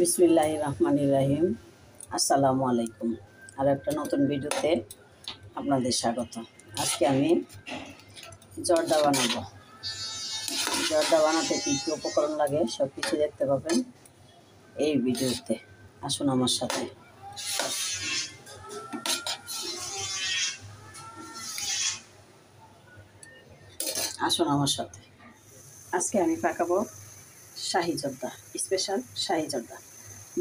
বিসমিল্লাহির রহমানির রহিম। আসসালামু আলাইকুম। আর একটা নতুন ভিডিওতে আপনাদের স্বাগত। আজকে আমি জর্দা বানাবো। জর্দা বানাতে কী কী উপকরণ লাগে সব কিছু দেখতে পাবেন এই ভিডিওতে। আসুন আমার সাথে। আজকে আমি পাকাবো শাহি জর্দা, স্পেশাল শাহি জর্দা।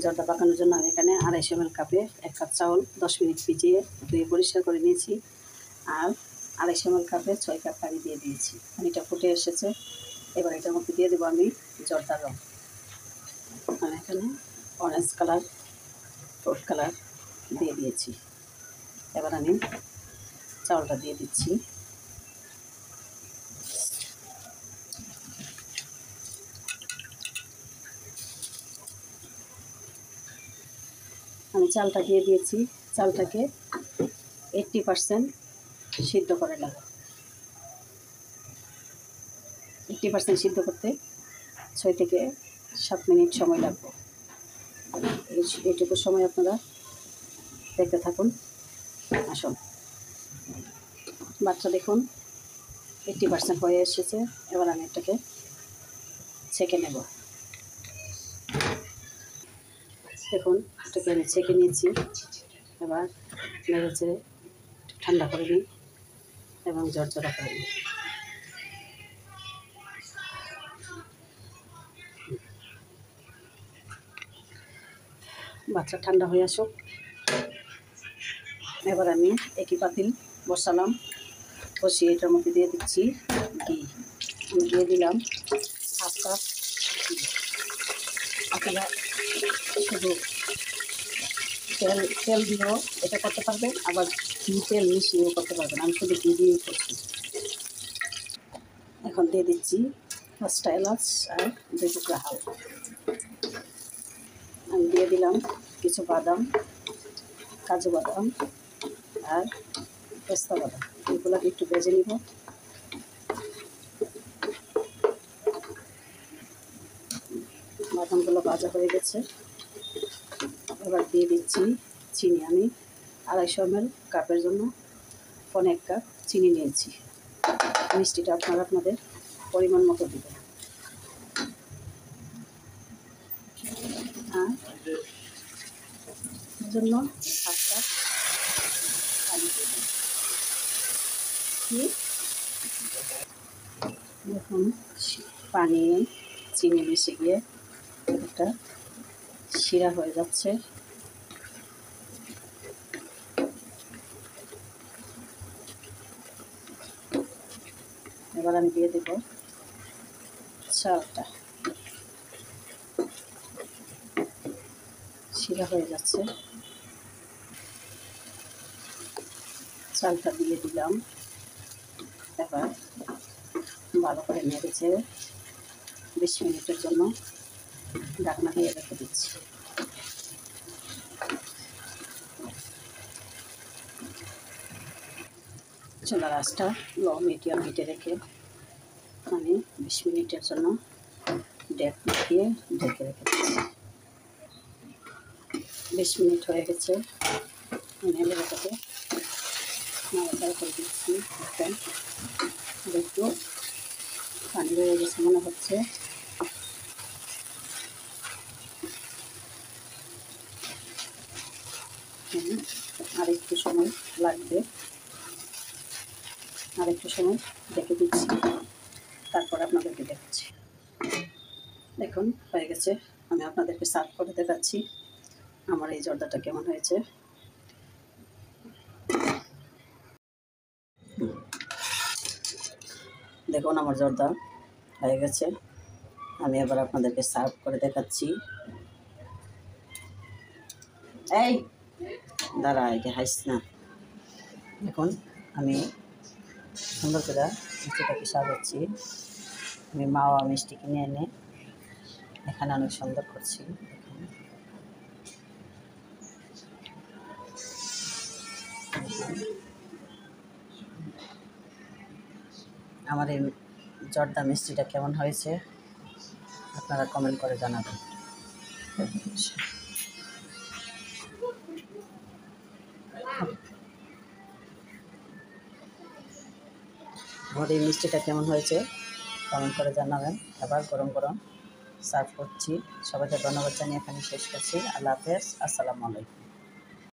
জর্দা পাকানোর জন্য আমি এখানে 250 ml কাপে 1 কাপ চাউল 10 মিনিট ভিজিয়ে ধুয়ে পরিষ্কার করে নিয়েছি। আর 250 ml কাপে 6 কাপ পানি দিয়ে দিয়েছি। পানিটা ফুটে এসেছে। এবার এটার মধ্যে দিয়ে দেবো আমি জর্দার রং। আমি এখানে অরেঞ্জ কালার, ফ্রুট কালার দিয়ে দিয়েছি। এবার আমি চাউলটা দিয়ে দিচ্ছি। আমি চালটা দিয়ে দিয়েছি। চালটাকে 80% সিদ্ধ করে নেব। 80% সিদ্ধ করতে 6 থেকে 7 মিনিট সময় লাগবে। এইটুকু সময় আপনারা দেখতে থাকুন। আসুন, বাচ্চা দেখুন 80% হয়ে এসেছে। এবার আমি এটাকে ছেঁকে নেব। দেখুন, এটাকে আমি ছেঁকে নিয়েছি। এবার নেড়েচেড়ে ঠান্ডা করে নিই এবং ঝরঝরা করে নিই। বাচ্চা ঠান্ডা হয়ে আসুক। এবার আমি একই পাতিল বসালাম, বসিয়ে এটার মধ্যে দিয়ে দিচ্ছি ঘি। আমি দিয়ে দিলাম 1/2 কাপ ঘি। আপনারা শুধু তেল দিয়েও এটা করতে পারবেন, আবার ঘি তেল মিশিয়েও করতে পারবেন। আমি শুধু ঘি দিয়েই করছি। এখন দিয়ে দিচ্ছি 5টা এলাচ আর 2 টুকরা হালকা। আমি দিয়ে দিলাম কিছু বাদাম, কাজু বাদাম আর পেস্তা বাদাম। এগুলোকে একটু ভেজে নিব। বাদামগুলো ভাজা হয়ে গেছে। এবার দিয়ে দিচ্ছি চিনি। আমি 250 ml কাপের জন্য 1 কাপ চিনি নিয়েছি। মিষ্টিটা আপনারা আপনাদের পরিমাণ মতো দেবেন। আর জন্য 1/2 কাপ পানি দেবেন। দেখুন, পানি চিনি মিশে গিয়ে একটা শিরা হয়ে যাচ্ছে। এবার আমি দিয়ে দেব চালটা। শিরা হয়ে যাচ্ছে। চালটা দিয়ে দিলাম। এবার ভালো করে নেড়েছে 20 মিনিটের জন্য ঢাকনা দিয়ে রেখে দিচ্ছি। চুলার আঁচটা লো মিডিয়াম হিটে রেখে আমি 20 মিনিটের জন্য ডেক দিয়ে ঢেকে রেখে দিচ্ছি। 20 মিনিট হয়ে গেছে। আমি এটাকে নাড়াচাড়া করে দিচ্ছি। একটু পানি রয়ে গেছে মনে হচ্ছে। আর একটু সময় লাগবে। আর একটু সময় রেখে দিচ্ছি, তারপর আপনাদেরকে দেখাচ্ছি। দেখুন হয়ে গেছে। আমি আপনাদেরকে সার্ভ করে দেখাচ্ছি আমার এই জর্দাটা কেমন হয়েছে। দেখুন আমার জর্দা হয়ে গেছে। আমি এবার আপনাদেরকে সার্ভ করে দেখাচ্ছি। এই দাঁড়া, এটা হাইস না। দেখুন আমি সুন্দর করে মিষ্টিটাকে সাজাচ্ছি। আমি মাওয়া মিষ্টি কিনে এনে এখানে অনেক সুন্দর করছি। আমার এই জর্দা মিষ্টিটা কেমন হয়েছে আপনারা কমেন্ট করে জানাবেন। আমার এই মিষ্টিটা কেমন হয়েছে কমেন্ট করে জানাবেন। আবার গরম গরম সার্ভ করছি। সবাইকে ধন্যবাদ জানিয়ে এখানে শেষ করছি। আল্লাহ হাফেজ, আসসালামু আলাইকুম।